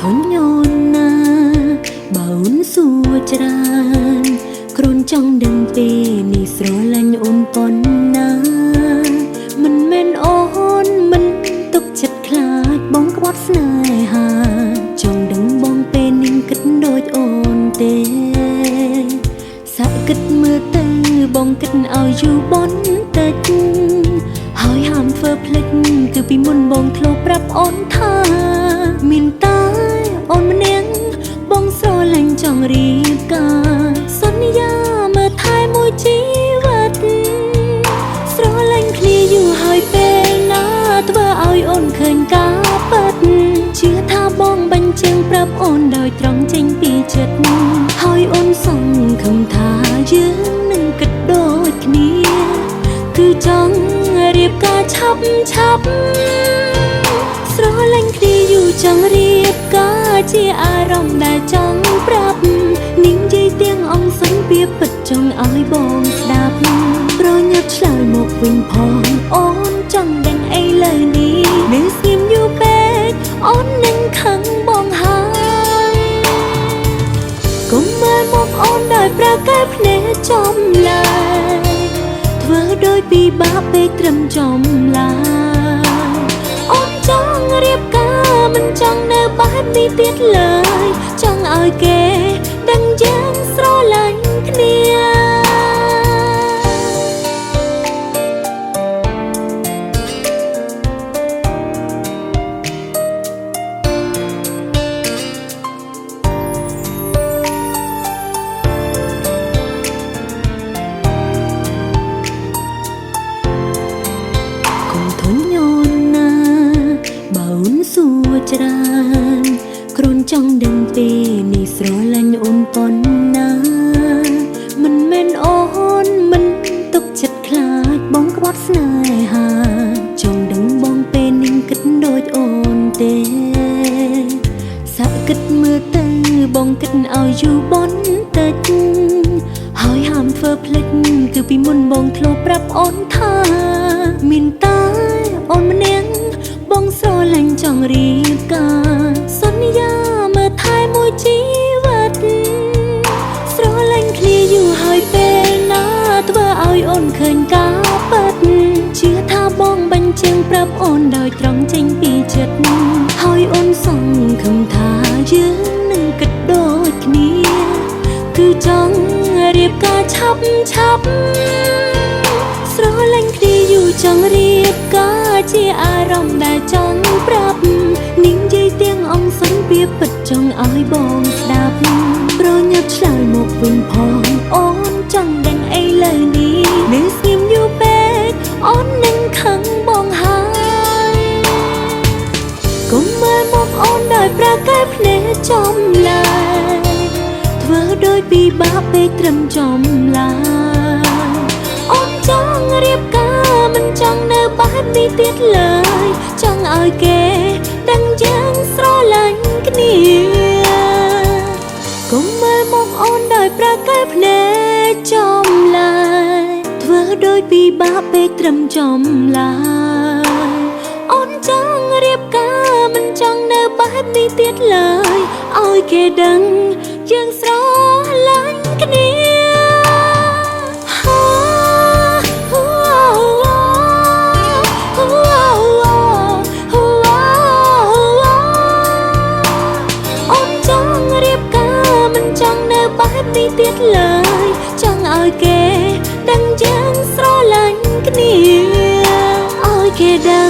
ធន់ញោនណាបើអូនសួរច្រើនគ្រូនចង់ដឹងទេនេះស្រឡាញ់អូនប៉ុណ្ណាមិនមែនអូនមិនទុកចិត្តខ្លាចបងក្បត់ស្នេហាចង់ដឹងបងពេលនេះគិតដូចអូនទេសាក់គិតមើលទៅបងគិតឲ្យយូរបន្តិចហើយហាមធ្វើភ្លេចគឺពីមុនបងធ្លាប់ប្រាប់អូនថាមានតែអូនម្នាក់បងស្រឡាញ់ចង់រៀបការសន្យាមើលថែមួយជីវិតស្រឡាញ់គ្នាយូរហើយពេលណាធ្វើឲ្យអូនឃើញការពិតជឿថាបងបញ្ជាក់ប្រាប់អូនដោយត្រង់ចេញពីចិត្តហើយអូនសង្ឃឹមថាយើងនឹងគិតដូចគ្នាគឺចង់រៀបការឆាប់ស្រឡាញ់គ្នាយូរចង់រៀបការជាអារម្មណ៍ដែលចង់ប្រាប់នាងយាយទាំងអង្គសន្ពាពិតចង់ឲ្យបងស្ដាប់ប្រញាប់ឆ្លើយមកវិញផងអូនចង់ដឹងអីលើនេះនៅស្ងៀមយូរពេកអូននឹងខឹងបងហើយកុំមើលមកអូនដោយប្រកែកភ្នែកចំឡាយធ្វើដោយពិបាកពេកត្រឹមចំឡាយអូនចង់រៀបការមិនចង់នៅបែបនេះទៀតឡើយចង់ឲ្យគេដឹងយើងស្រឡាញ់គ្នាសួរច្រើនគ្រូនចង់ដឹងទេនេះស្រឡាញ់អូនប៉ុណ្ណាមិនមែនអូនមិនទុកចិត្តខ្លាចបងក្បត់ស្នេហាចង់ដឹងបងពេលនេះគិតដូចអូនទេសាក់គិតមើលទៅបងគិតឲ្យយូរបន្តិចហើយហាមធ្វើភ្លេចគឺពីមុនបងធ្លាប់ប្រាប់អូនថាមានតែអូនម្នាក់បងស្រឡាញ់ចង់រៀបការសន្យាមើលថែមួយជីវិតស្រឡាញ់គ្នាយូរហើយពេលណាធ្វើឲ្យអូនឃើញការពិតជឿថាបងបញ្ជាក់ប្រាប់អូនដោយត្រង់ចេញពីចិត្តហើយអូនសង្ឃឹមថាយើងនឹងគិតដូចគ្នាគឺចង់រៀបការឆាប់ស្រឡាញ់គ្នាយូរចង់រៀបការជាអារម្មណ៍ដែលចង់ប្រាប់នាងយាយទាំងអង្គសន្ពាពិតចង់ឲ្យបងស្ដាប់ប្រញាប់ឆ្លើយមកវិញផងអូនចង់ដឹងអីលើនេះនៅស្ងៀមយូរពេកអូននឹងខឹងបងហើយកុំមើលមកអូនដោយប្រកែកភ្នែកចំឡាយធ្វើដោយពិបាកពេកត្រឹមចំឡាយអូនចង់រៀបការមិនចង់នៅបែបនេះទៀតឡើយចង់ឲ្យគេដឹងយើងស្រឡាញ់គ្នាកុំមើលមកអូនដោយប្រកែកភ្នែកចំឡាយធ្វើដោយពិបាកពេកត្រឹមចំឡាយអូនចង់រៀបការមិនចង់នៅបែបនេះទៀតឡើយឲ្យគេដឹងយើងស្រឡាញ់គ្នានេះទៀតឡើយចង់ឲ្យគេដឹងយើងស្រឡាញ់គ្នាឲ្យគេដឹង